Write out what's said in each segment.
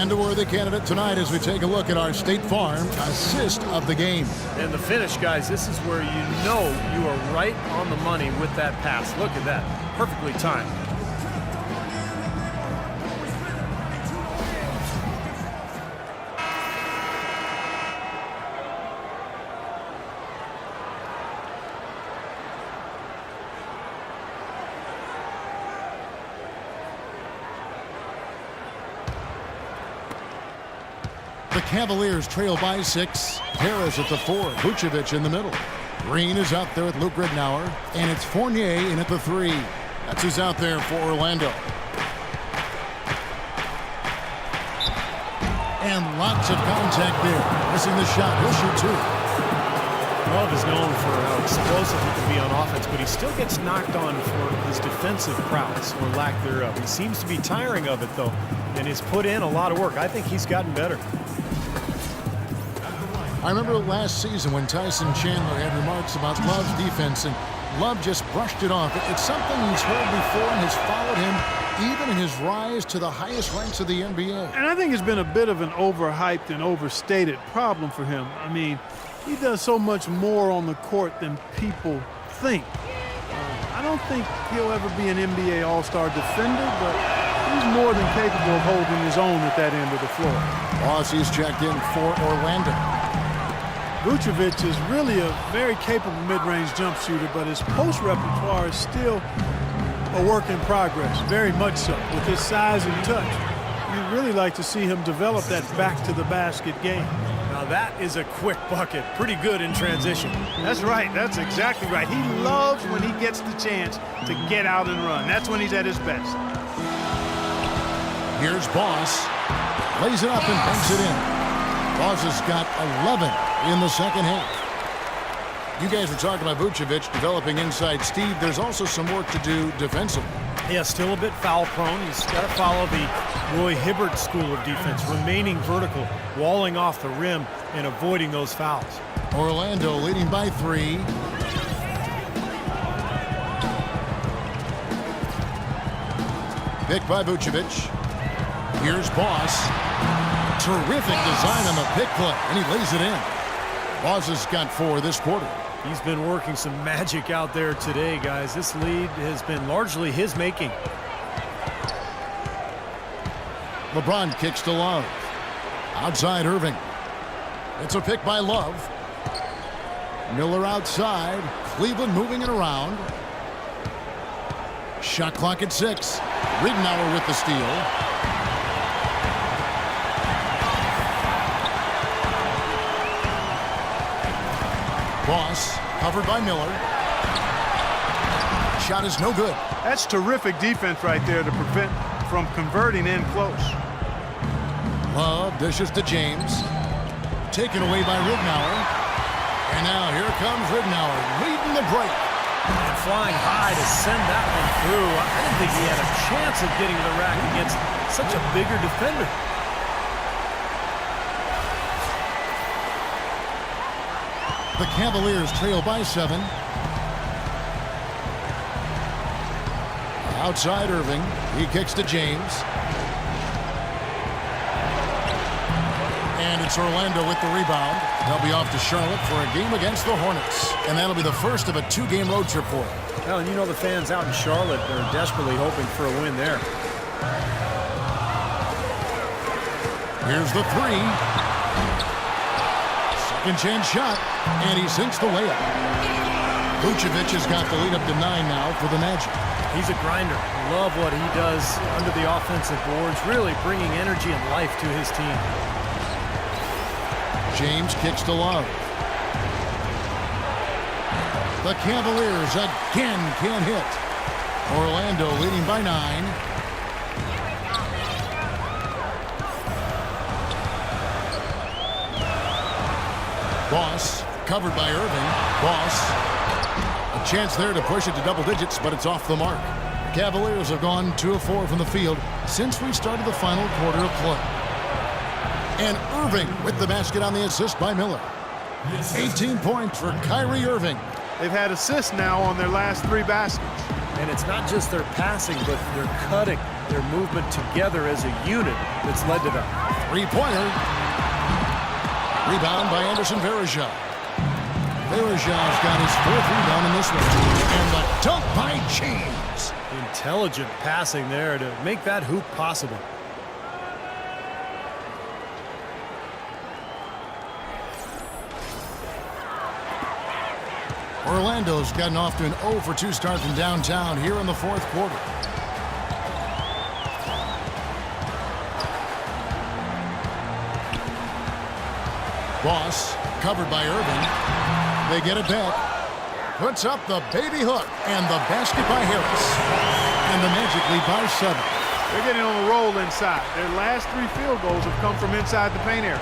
And a worthy candidate tonight as we take a look at our State Farm assist of the game. And the finish, guys, this is where you know you are right on the money with that pass. Look at that. Perfectly timed. The Cavaliers trail by 6. Harris at the 4. Vucevic in the middle. Green is out there with Luke Ridnour. And it's Fournier in at the 3. That's who's out there for Orlando. And lots of contact there. Missing the shot. He'll shoot 2. Love is known for how explosive he can be on offense, but he still gets knocked on for his defensive prowess or lack thereof. He seems to be tiring of it, though, and has put in a lot of work. I think he's gotten better. I remember last season when Tyson Chandler had remarks about Love's defense, and Love just brushed it off. It's something he's heard before and has followed him even in his rise to the highest ranks of the NBA. And I think it's been a bit of an overhyped and overstated problem for him. I mean, he does so much more on the court than people think. I don't think he'll ever be an NBA All-Star defender, but he's more than capable of holding his own at that end of the floor. Aussie's checked in for Orlando. Vucevic is really a very capable mid-range jump shooter, but his post repertoire is still a work in progress, very much so. With his size and touch, you'd really like to see him develop that back-to-the-basket game. Now that is a quick bucket. Pretty good in transition. That's right. That's exactly right. He loves when he gets the chance to get out and run. That's when he's at his best. Here's Boss. Lays it up and banks it in. Boss has got 11 in the second half. You guys were talking about Vucevic developing inside Steve. There's also some work to do defensively. Yeah, still a bit foul prone. He's got to follow the Roy Hibbert school of defense, remaining vertical, walling off the rim, and avoiding those fouls. Orlando leading by 3. Pick by Vucevic. Here's Boss. Terrific design on the pick play, and he lays it in. Boss has got 4 this quarter. He's been working some magic out there today, guys. This lead has been largely his making. LeBron kicks to Love. Outside Irving. It's a pick by Love. Miller outside. Cleveland moving it around. Shot clock at 6. Ridnour with the steal. Boss covered by Miller. Shot is no good. That's terrific defense right there to prevent from converting in close. Love dishes to James. Taken away by Ridnour. And now here comes Ridnour leading the break. And flying high to send that one through. I didn't think he had a chance of getting to the rack against such a bigger defender. The Cavaliers trail by 7. Outside Irving. He kicks to James. And it's Orlando with the rebound. They'll be off to Charlotte for a game against the Hornets. And that'll be the first of a 2-game road trip for them. Well, and you know the fans out in Charlotte are desperately hoping for a win there. Here's the 3. Second chance shot, and he sinks the layup. Vucevic has got the lead up to 9 now for the Magic. He's a grinder. Love what he does under the offensive boards, really bringing energy and life to his team. James kicks to Love. The Cavaliers again can't hit. Orlando leading by 9. Boss covered by Irving. Boss. A chance there to push it to double digits, but it's off the mark. The Cavaliers have gone 2 of 4 from the field since we started the final quarter of play. And Irving with the basket on the assist by Miller. 18 points for Kyrie Irving. They've had assists now on their last 3 baskets. And it's not just their passing, but their cutting, their movement together as a unit that's led to that. Three-pointer. Rebound by Anderson Varejao. Varejau's got his 4th rebound in this one. And the dunk by James. Intelligent passing there to make that hoop possible. Orlando's gotten off to an 0 for 2 start from downtown here in the 4th quarter. Boss, covered by Irving. They get it back. Puts up the baby hook, and the basket by Harris. And the Magic lead by 7. They're getting on a roll inside. Their last 3 field goals have come from inside the paint area.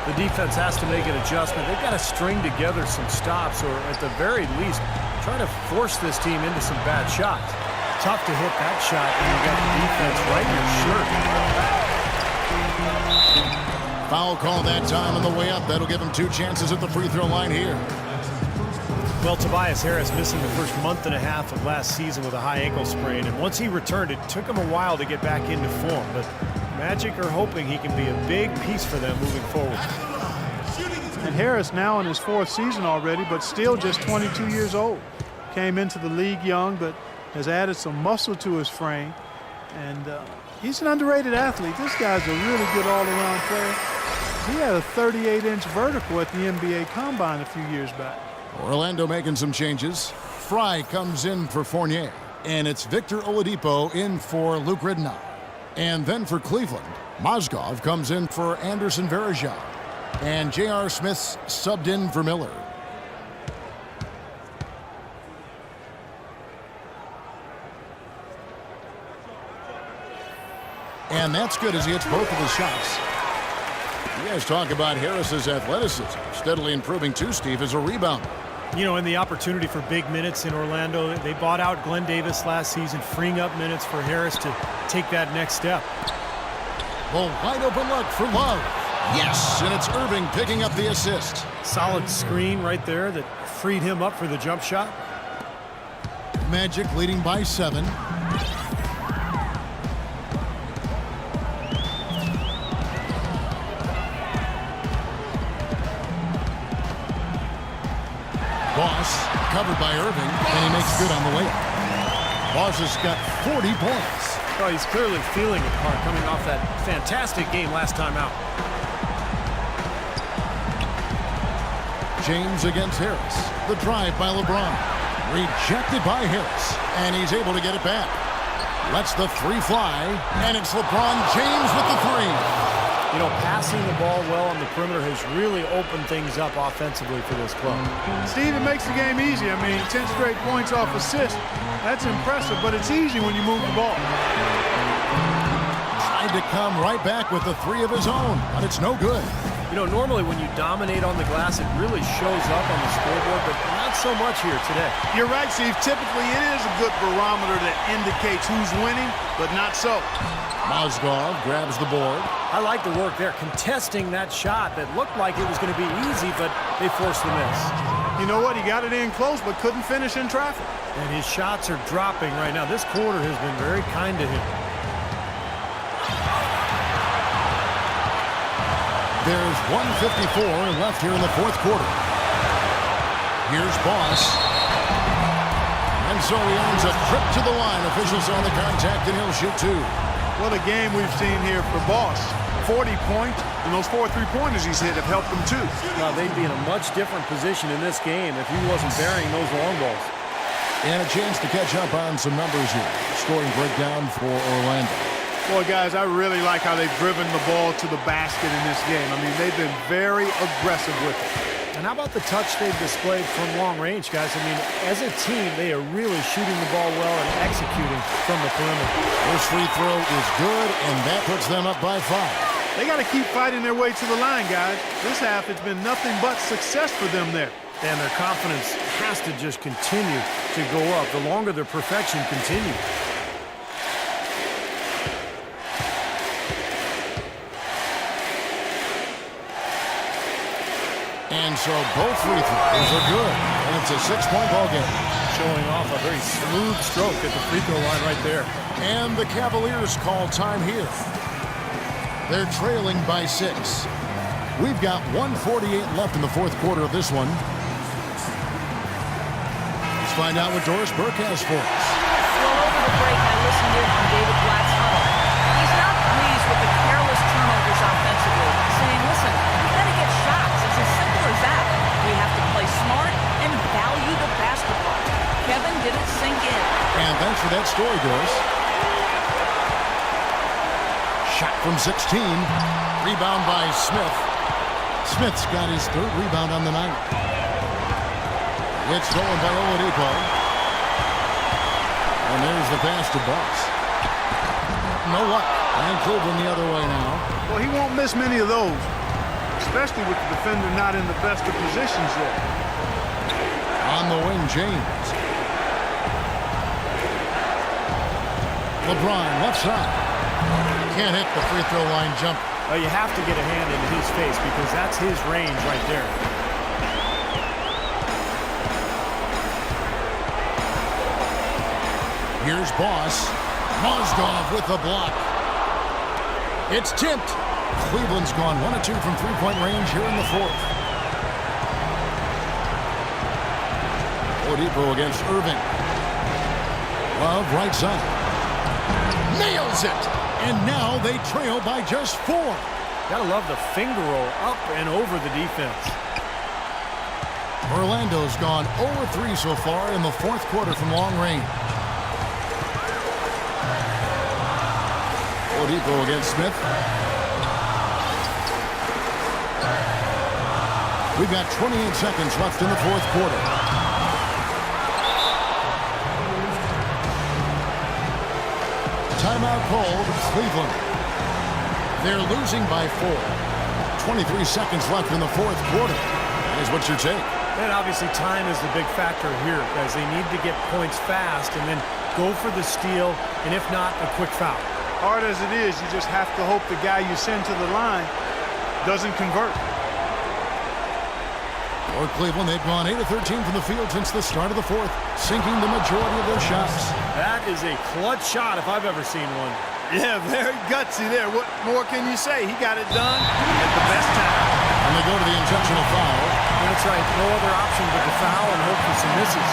The defense has to make an adjustment. They've got to string together some stops, or at the very least, try to force this team into some bad shots. Tough to hit that shot when you got the defense right in your shirt. Foul call that time on the way up. That'll give him 2 chances at the free throw line here. Well, Tobias Harris missing the first month and a half of last season with a high ankle sprain, and once he returned, it took him a while to get back into form. But Magic are hoping he can be a big piece for them moving forward. And Harris now in his 4th season already, but still just 22 years old. Came into the league young, but has added some muscle to his frame. And he's an underrated athlete. This guy's a really good all-around player. He had a 38-inch vertical at the NBA Combine a few years back. Orlando making some changes. Fry comes in for Fournier. And it's Victor Oladipo in for Luke Ridnour. And then for Cleveland, Mozgov comes in for Anderson Varejao. And J.R. Smith's subbed in for Miller. And that's good as he hits both of his shots. You guys talk about Harris's athleticism. Steadily improving too, Steve, as a rebounder. You know, in the opportunity for big minutes in Orlando, they bought out Glenn Davis last season, freeing up minutes for Harris to take that next step. Well, wide open look for Love. Yes, and it's Irving picking up the assist. Solid screen right there that freed him up for the jump shot. Magic leading by 7. Boss, covered by Irving, and he makes good on the layup. Boss has got 40 points. Oh, he's clearly feeling it, Clark, coming off that fantastic game last time out. James against Harris. The drive by LeBron. Rejected by Harris, and he's able to get it back. Lets the 3 fly, and it's LeBron James with the 3. You know, passing the ball well on the perimeter has really opened things up offensively for this club. Steve, it makes the game easy. I mean, 10 straight points off assist. That's impressive, but it's easy when you move the ball. Tried to come right back with the 3 of his own, but it's no good. You know, normally when you dominate on the glass, it really shows up on the scoreboard, but not so much here today. You're right, Steve. Typically, it is a good barometer that indicates who's winning, but not so. Mozgov grabs the board. I like the work there, contesting that shot that looked like it was going to be easy, but they forced the miss. You know what? He got it in close, but couldn't finish in traffic. And his shots are dropping right now. This quarter has been very kind to him. There's 1:54 left here in the 4th quarter. Here's Boss. And so he earns a trip to the line. Officials on the contact, and he'll shoot 2. What a game we've seen here for Boss. 40 points, and those 4 3-pointers he's hit have helped him too. Now, they'd be in a much different position in this game if he wasn't burying those long balls. And a chance to catch up on some numbers here. Scoring breakdown for Orlando. Boy, guys, I really like how they've driven the ball to the basket in this game. I mean, they've been very aggressive with it. And how about the touch they've displayed from long range, guys? I mean, as a team, they are really shooting the ball well and executing from the perimeter. This free throw is good, and that puts them up by 5. They got to keep fighting their way to the line, guys. This half, it's been nothing but success for them there. And their confidence has to just continue to go up the longer their perfection continues. And so both free throws are good. And it's a 6-point ball game. showing off a very smooth stroke at the free throw line right there. And the Cavaliers call time here. They're trailing by 6. We've got 1:48 left in the fourth quarter of this one. Let's find out what Doris Burke has for us. Well, over the break, I listened in on David Blatt's huddle. He's not pleased with the careless turnovers offensively, saying, listen, we've got to get shots. It's as simple as that. We have to play smart and value the basketball. Kevin didn't sink in. And thanks for that story, Doris. Shot from 16. Rebound by Smith. Smith's got his third rebound on the night. It's stolen by Oladipo. And there's the pass to Boss. No luck. And Cleveland the other way now. Well, he won't miss many of those, especially with the defender not in the best of positions yet. On the wing, James. LeBron, left side. Can't hit the free throw line jump. Well, you have to get a hand into his face because that's his range right there. Here's Boss. Mozdov with the block. It's tipped. Cleveland's gone 1 of 2 from three-point range here in the fourth. Oladipo against Irving. Love right side. Nails it. And now they trail by just 4. Gotta love the finger roll up and over the defense. Orlando's gone 0-3 so far in the fourth quarter from long range. Oladipo against Smith. We've got 28 seconds left in the fourth quarter. Timeout called, Cleveland. They're losing by 4. 23 seconds left in the fourth quarter. Here's what's your take? And obviously time is the big factor here, guys. They need to get points fast and then go for the steal, and if not, a quick foul. Hard as it is, you just have to hope the guy you send to the line doesn't convert. For Cleveland, they've gone 8 of 13 from the field since the start of the fourth, sinking the majority of their shots. That is a clutch shot if I've ever seen one. Yeah, very gutsy there. What more can you say? He got it done at the best time. And they go to the intentional foul. That's right. No other option but to foul and hope for some misses.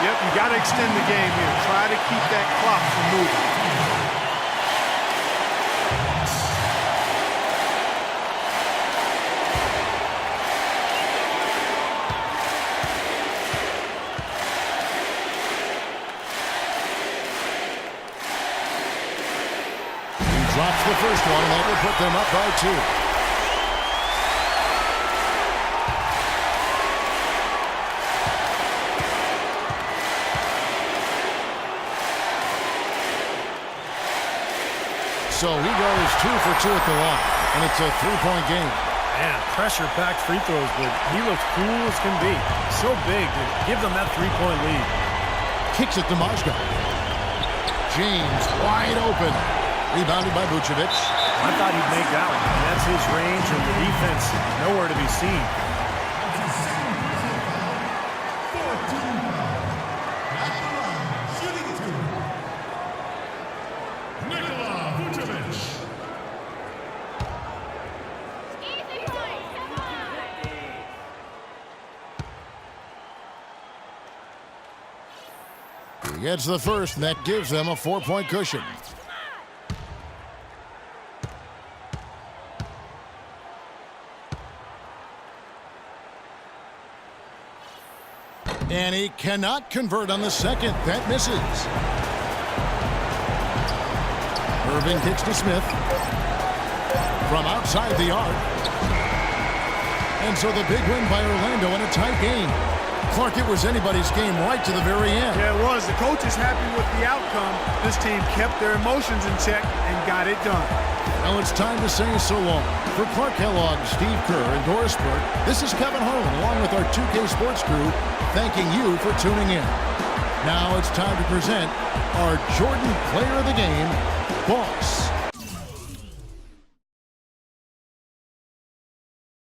Yep, you got to extend the game here. Try to keep that clock from moving. Drops the first one, and that will put them up by 2. So he goes 2 for 2 at the line, and it's a 3-point game. Man, pressure-packed free throws, but he looks cool as can be. So big to give them that 3-point lead. Kicks it to Mozgov. James wide open. Rebounded by Vucevic. I thought he'd make that one. That's his range, and the defense nowhere to be seen. He gets the first, and that gives them a 4-point cushion. And he cannot convert on the second. That misses. Irving kicks to Smith. From outside the arc. And so the big win by Orlando in a tight game. Clark, it was anybody's game right to the very end. Yeah, it was. The coach is happy with the outcome. This team kept their emotions in check and got it done. Well, it's time to say so long. For Clark Kellogg, Steve Kerr, and Doris Burke, this is Kevin Harlan, along with our 2K Sports crew, thanking you for tuning in. Now it's time to present our Jordan Player of the Game, Boss.